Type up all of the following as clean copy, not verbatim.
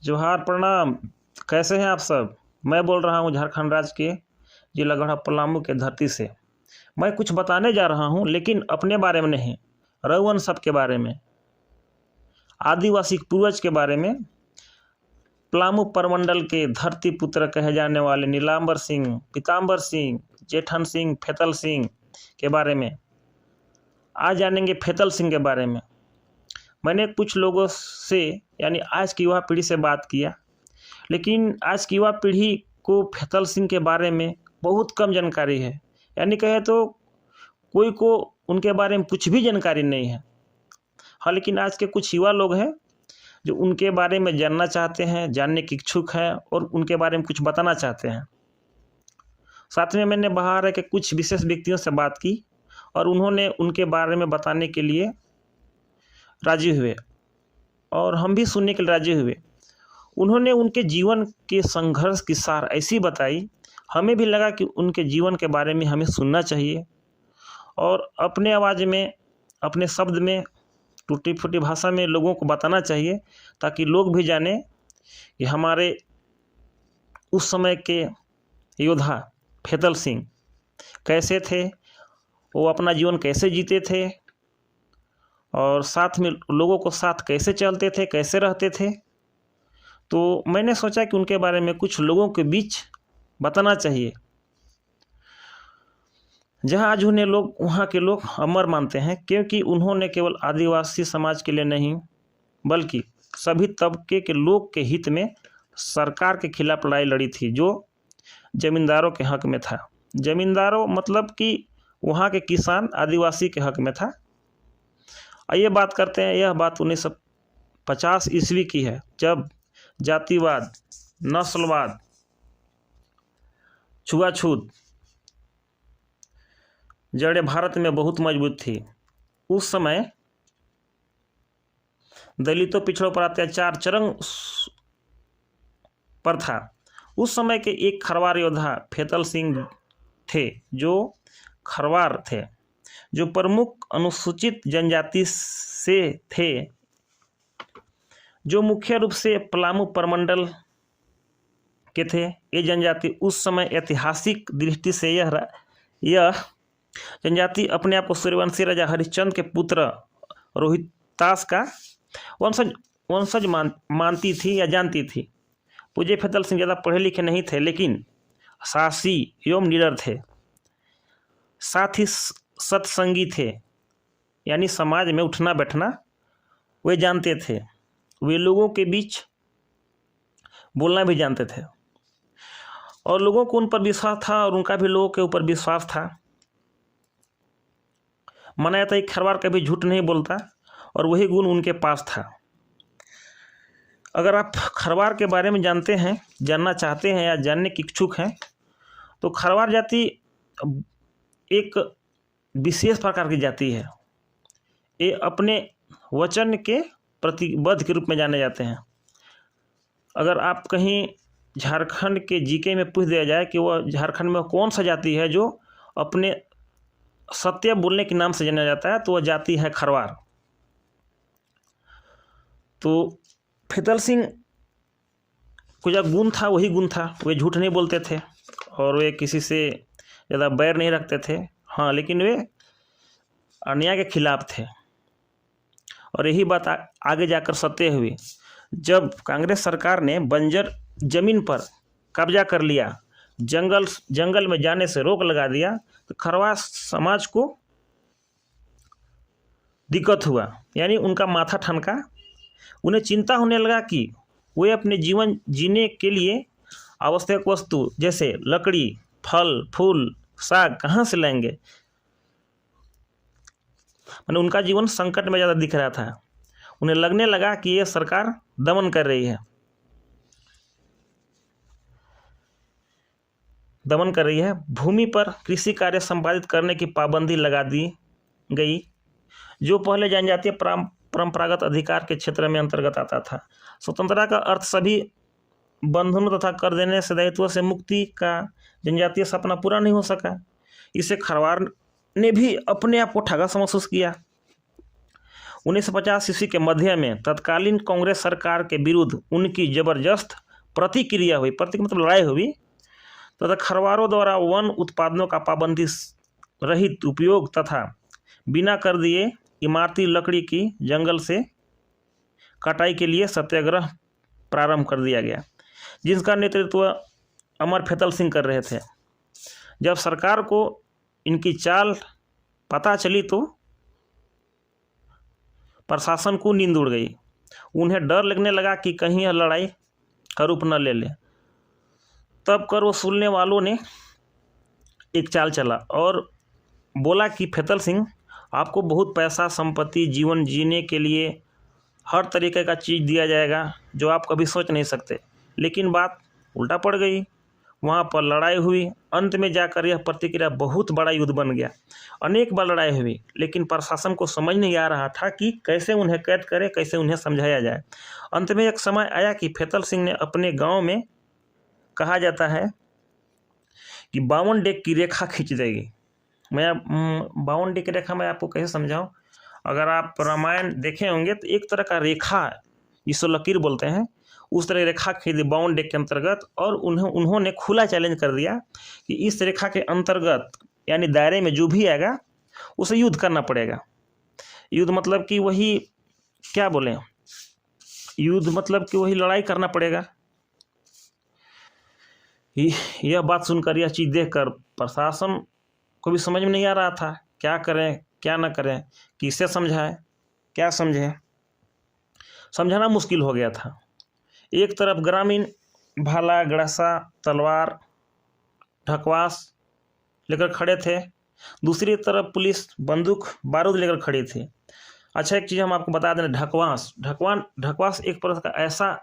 जोहार प्रणाम। कैसे हैं आप सब? मैं बोल रहा हूं झारखंड राज्य के जिला गढ़ा पलामू के धरती से। मैं कुछ बताने जा रहा हूं, लेकिन अपने बारे में नहीं, रउअन सब के बारे में, आदिवासी पूर्वज के बारे में। पलामू परमंडल के धरती पुत्र कहे जाने वाले नीलांबर सिंह, पीताम्बर सिंह, जेठन सिंह, फेतल सिंह के बारे में आज जानेंगे। फेतल सिंह के बारे में मैंने कुछ लोगों से यानी आज की युवा पीढ़ी से बात किया, लेकिन आज की युवा पीढ़ी को फेतल सिंह के बारे में बहुत कम जानकारी है। यानी कहे तो कोई को उनके बारे में कुछ भी जानकारी नहीं है। हाँ, लेकिन आज के कुछ युवा लोग हैं जो उनके बारे में जानना चाहते हैं, जानने के इच्छुक हैं और उनके बारे में कुछ बताना चाहते हैं। साथ में मैंने बाहर के कुछ विशेष व्यक्तियों से बात की और उन्होंने उनके बारे में बताने के लिए राजी हुए और हम भी सुनने के लिए राजी हुए। उन्होंने उनके जीवन के संघर्ष की सार ऐसी बताई, हमें भी लगा कि उनके जीवन के बारे में हमें सुनना चाहिए और अपने आवाज़ में, अपने शब्द में, टूटी फूटी भाषा में लोगों को बताना चाहिए, ताकि लोग भी जाने कि हमारे उस समय के योद्धा फेतल सिंह कैसे थे, वो अपना जीवन कैसे जीते थे और साथ में लोगों को साथ कैसे चलते थे, कैसे रहते थे। तो मैंने सोचा कि उनके बारे में कुछ लोगों के बीच बताना चाहिए, जहां आज उन्हें लोग, वहां के लोग अमर मानते हैं, क्योंकि उन्होंने केवल आदिवासी समाज के लिए नहीं बल्कि सभी तबके के लोग के हित में सरकार के खिलाफ लड़ाई लड़ी थी, जो जमींदारों के हक में था। जमींदारों मतलब कि वहाँ के किसान आदिवासी के हक में था। आइए बात करते हैं। यह बात 1950 ईस्वी की है, जब जातिवाद, नस्लवाद, छुआछूत जड़ें भारत में बहुत मजबूत थी। उस समय दलितों, पिछड़ों पर अत्याचार चरम पर था। उस समय के एक खरवार योद्धा फेतल सिंह थे, जो खरवार थे, जो प्रमुख अनुसूचित जनजाति से थे, जो मुख्य रूप से पलामू परमंडल के थे। ये जनजाति उस समय ऐतिहासिक दृष्टि से यह जनजाति अपने आप को सूर्यवंशी राजा हरिश्चंद्र के पुत्र रोहितास का वंशज मानती थी या जानती थी। पूज्य फेतल सिंह ज़्यादा पढ़े लिखे नहीं थे, लेकिन साहसी एवं निडर थे। साथ ही सत्संगी थे, यानी समाज में उठना बैठना वे जानते थे। वे लोगों के बीच बोलना भी जानते थे और लोगों को उन पर विश्वास था और उनका भी लोगों के ऊपर विश्वास था। माना जाता है कि खरवार कभी झूठ नहीं बोलता और वही गुण उनके पास था। अगर आप खरवार के बारे में जानते हैं, जानना चाहते हैं या जानने के इच्छुक हैं, तो खरवार जाति एक विशेष प्रकार की जाति है। ये अपने वचन के प्रतिबद्ध के रूप में जाने जाते हैं। अगर आप कहीं झारखंड के जीके में पूछ दिया जाए कि वह झारखंड में कौन सा जाति है जो अपने सत्य बोलने के नाम से जाना जाता है, तो वह जाति है खरवार। तो फेतल सिंह को जो गुण था वही गुण था, वे झूठ नहीं बोलते थे और वे किसी से ज़्यादा बैर नहीं रखते थे। हाँ, लेकिन वे अन्याय के खिलाफ थे और यही बात आगे जाकर सत्य हुई। जब कांग्रेस सरकार ने बंजर जमीन पर कब्जा कर लिया, जंगल में जाने से रोक लगा दिया, तो खरवार समाज को दिक्कत हुआ, यानी उनका माथा ठनका। उन्हें चिंता होने लगा कि वे अपने जीवन जीने के लिए आवश्यक वस्तु जैसे लकड़ी, फल, फूल, साग कहाँ से लाएंगे। मैंने उनका जीवन संकट में ज़्यादा दिख रहा था। उन्हें लगने लगा कि ये सरकार दमन कर रही है, भूमि पर कृषि कार्य संपादित करने की पाबंदी लगा दी गई, जो पहले जनजातीय परंपरागत अधिकार के क्षेत्र में अंतर्गत आता था। स्वतंत्रता का अर्थ सभी बंधनों तथा कर देने से, दायित्वों से मुक्ति का जनजातीय सपना पूरा नहीं हो सका। इसे खरवार ने भी अपने आप को ठगा सा महसूस किया। 1950 ईस्वी के मध्य में तत्कालीन कांग्रेस सरकार के विरुद्ध उनकी जबरदस्त प्रतिक्रिया हुई। मतलब लड़ाई हुई तथा खरवारों द्वारा वन उत्पादनों का पाबंदी रहित उपयोग तथा बिना कर दिए इमारती लकड़ी की जंगल से कटाई के लिए सत्याग्रह प्रारंभ कर दिया गया, जिसका नेतृत्व अमर फैतल सिंह कर रहे थे। जब सरकार को इनकी चाल पता चली तो प्रशासन को नींद उड़ गई। उन्हें डर लगने लगा कि कहीं यह लड़ाई का रूप न ले ले। तब कर वसूलने वालों ने एक चाल चला और बोला कि फैतल सिंह, आपको बहुत पैसा, संपत्ति, जीवन जीने के लिए हर तरीके का चीज़ दिया जाएगा जो आप कभी सोच नहीं सकते। लेकिन बात उल्टा पड़ गई। वहाँ पर लड़ाई हुई। अंत में जाकर यह प्रतिक्रिया बहुत बड़ा युद्ध बन गया। अनेक बार लड़ाई हुई, लेकिन प्रशासन को समझ नहीं आ रहा था कि कैसे उन्हें कैद करे, कैसे उन्हें समझाया जाए। अंत में एक समय आया कि फैतल सिंह ने अपने गांव में, कहा जाता है कि 52 डेग की रेखा खींच देगी। मैं 52 डेग की रेखा मैं आपको कैसे समझाऊं? अगर आप रामायण देखे होंगे तो एक तरह का रेखा, जिसको लकीर बोलते हैं, उस तरह रेखा खींच दी 52 डेग के अंतर्गत। और उन्होंने खुला चैलेंज कर दिया कि इस रेखा के अंतर्गत यानी दायरे में जो भी आएगा उसे युद्ध करना पड़ेगा। युद्ध मतलब कि वही, क्या बोलें, युद्ध मतलब कि वही लड़ाई करना पड़ेगा। यह बात सुनकर, यह चीज़ देखकर प्रशासन को भी समझ में नहीं आ रहा था क्या करें क्या ना करें, किससे समझाएं, क्या समझें। समझाना मुश्किल हो गया था। एक तरफ ग्रामीण भाला, गड़ासा, तलवार, ढकवास लेकर खड़े थे, दूसरी तरफ पुलिस बंदूक बारूद लेकर खड़ी थी। अच्छा, एक चीज़ हम आपको बता दें, ढकवास एक प्रकार का ऐसा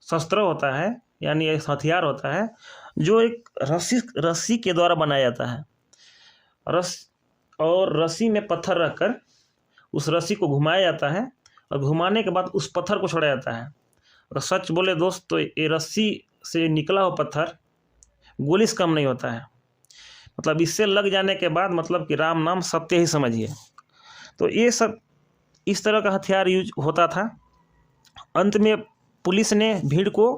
शस्त्र होता है, यानी एक हथियार होता है जो एक रस्सी के द्वारा बनाया जाता है। और रस्सी में पत्थर रखकर उस रस्सी को घुमाया जाता है और घुमाने के बाद उस पत्थर को छोड़ा जाता है। और सच बोले दोस्त तो ये रस्सी से निकला हुआ पत्थर गोली से कम नहीं होता है। मतलब इससे लग जाने के बाद मतलब कि राम नाम सत्य ही समझिए। तो ये सब इस तरह का हथियार यूज होता था। अंत में पुलिस ने भीड़ को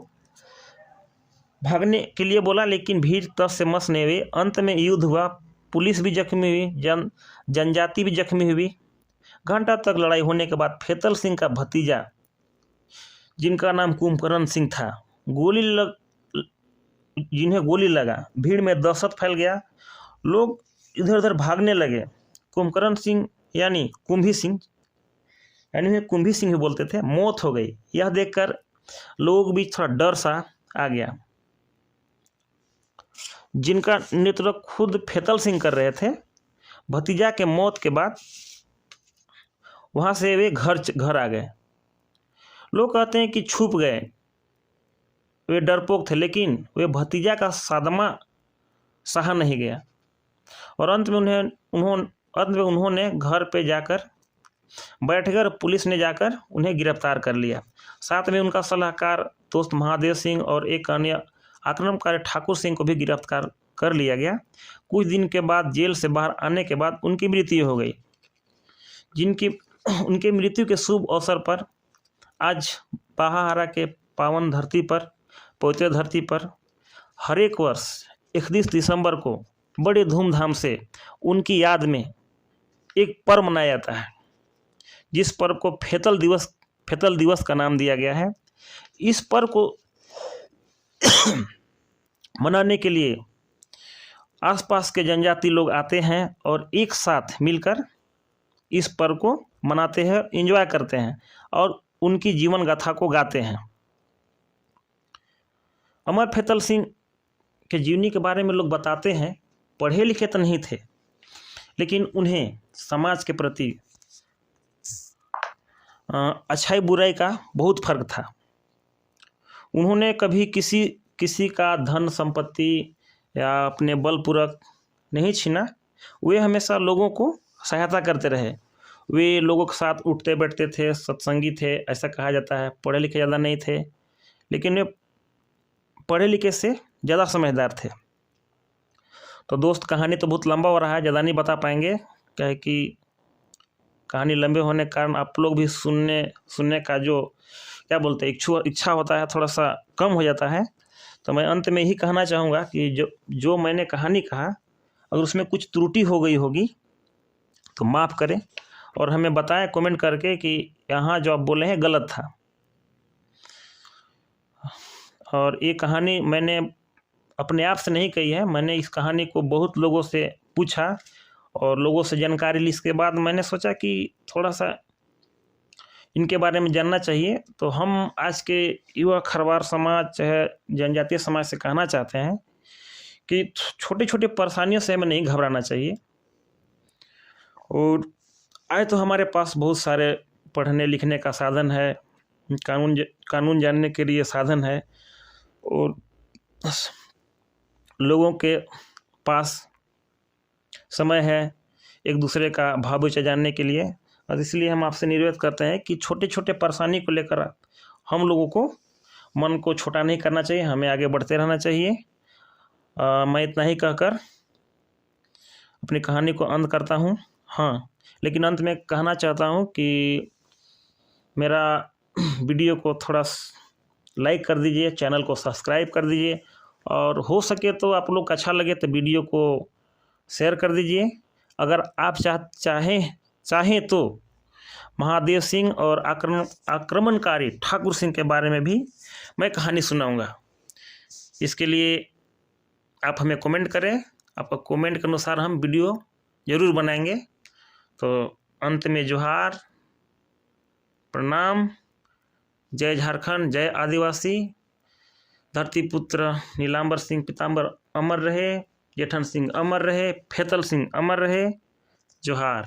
भागने के लिए बोला, लेकिन भीड़ तब से मस नहीं हुई। अंत में युद्ध हुआ, पुलिस भी जख्मी हुई, जनजाति भी जख्मी हुई। घंटा तक लड़ाई होने के बाद फैतल सिंह का भतीजा, जिनका नाम कुंभकर्ण सिंह था, जिन्हें गोली लगा, भीड़ में दहशत फैल गया। लोग इधर उधर भागने लगे। कुंभकर्ण सिंह यानी कुंभी सिंह, यानी कुंभी सिंह ही बोलते थे, मौत हो गई। यह देखकर लोग भी थोड़ा डर सा आ गया। जिनका नेतृत्व खुद फैतल सिंह कर रहे थे, भतीजा के मौत के बाद वहाँ से वे घर आ गए। लोग कहते हैं कि छुप गए, वे डरपोक थे, लेकिन वे भतीजा का सदमा सहा नहीं गया। और अंत में उन्होंने घर पे जाकर बैठकर पुलिस ने जाकर उन्हें गिरफ्तार कर लिया। साथ में उनका सलाहकार दोस्त महादेव सिंह और एक अन्य आक्रमणकारी ठाकुर सिंह को भी गिरफ्तार कर लिया गया। कुछ दिन के बाद जेल से बाहर आने के बाद उनकी मृत्यु हो गई। उनकी मृत्यु के शुभ अवसर पर आज बाहारा के पावन धरती पर, पवित्र धरती पर, हर एक वर्ष 31 दिसंबर को बड़े धूमधाम से उनकी याद में एक पर्व मनाया जाता है, जिस पर्व को फैतल दिवस का नाम दिया गया है। इस पर्व को मनाने के लिए आसपास के जनजाति लोग आते हैं और एक साथ मिलकर इस पर्व को मनाते हैं, एंजॉय करते हैं और उनकी जीवन गाथा को गाते हैं। अमर फैतल सिंह के जीवनी के बारे में लोग बताते हैं, पढ़े लिखे तो नहीं थे, लेकिन उन्हें समाज के प्रति अच्छाई बुराई का बहुत फर्क था। उन्होंने कभी किसी का धन संपत्ति या अपने बलपूर्वक नहीं छीना। वे हमेशा लोगों को सहायता करते रहे। वे लोगों के साथ उठते बैठते थे, सत्संगी थे, ऐसा कहा जाता है। पढ़े लिखे ज़्यादा नहीं थे, लेकिन वे पढ़े लिखे से ज़्यादा समझदार थे। तो दोस्त, कहानी तो बहुत लंबा हो रहा है, ज़्यादा नहीं बता पाएंगे, क्या है कि कहानी लंबे होने के कारण आप लोग भी सुनने का जो क्या बोलते हैं इच्छा होता है थोड़ा सा कम हो जाता है। तो मैं अंत में यही कहना चाहूँगा कि जो मैंने कहानी कहा अगर उसमें कुछ त्रुटि हो गई होगी तो माफ़ करें और हमें बताएं कमेंट करके कि यहाँ जो आप बोले हैं गलत था। और ये कहानी मैंने अपने आप से नहीं कही है, मैंने इस कहानी को बहुत लोगों से पूछा और लोगों से जानकारी ली। इसके बाद मैंने सोचा कि थोड़ा सा इनके बारे में जानना चाहिए। तो हम आज के युवा खरवार समाज चाहे जनजातीय समाज से कहना चाहते हैं कि छोटे छोटे परेशानियों से हमें नहीं घबराना चाहिए। और आए तो हमारे पास बहुत सारे पढ़ने लिखने का साधन है, कानून जानने के लिए साधन है और लोगों के पास समय है एक दूसरे का भाव विचार जानने के लिए। और इसलिए हम आपसे निवेदन करते हैं कि छोटे छोटे परेशानी को लेकर हम लोगों को मन को छोटा नहीं करना चाहिए, हमें आगे बढ़ते रहना चाहिए। मैं इतना ही कहकर अपनी कहानी को अंत करता हूँ। हाँ, लेकिन अंत में कहना चाहता हूँ कि मेरा वीडियो को थोड़ा लाइक कर दीजिए, चैनल को सब्सक्राइब कर दीजिए और हो सके तो आप लोग को अच्छा लगे तो वीडियो को शेयर कर दीजिए। अगर आप चाहें तो महादेव सिंह और आक्रमणकारी ठाकुर सिंह के बारे में भी मैं कहानी सुनाऊंगा। इसके लिए आप हमें कमेंट करें, आपका कमेंट के अनुसार हम वीडियो ज़रूर बनाएंगे। तो अंत में जोहार, प्रणाम, जय झारखंड, जय आदिवासी, धरती पुत्र नीलांबर सिंह पीताम्बर अमर रहे, जेठन सिंह अमर रहे, फेतल सिंह अमर रहे। जोहार।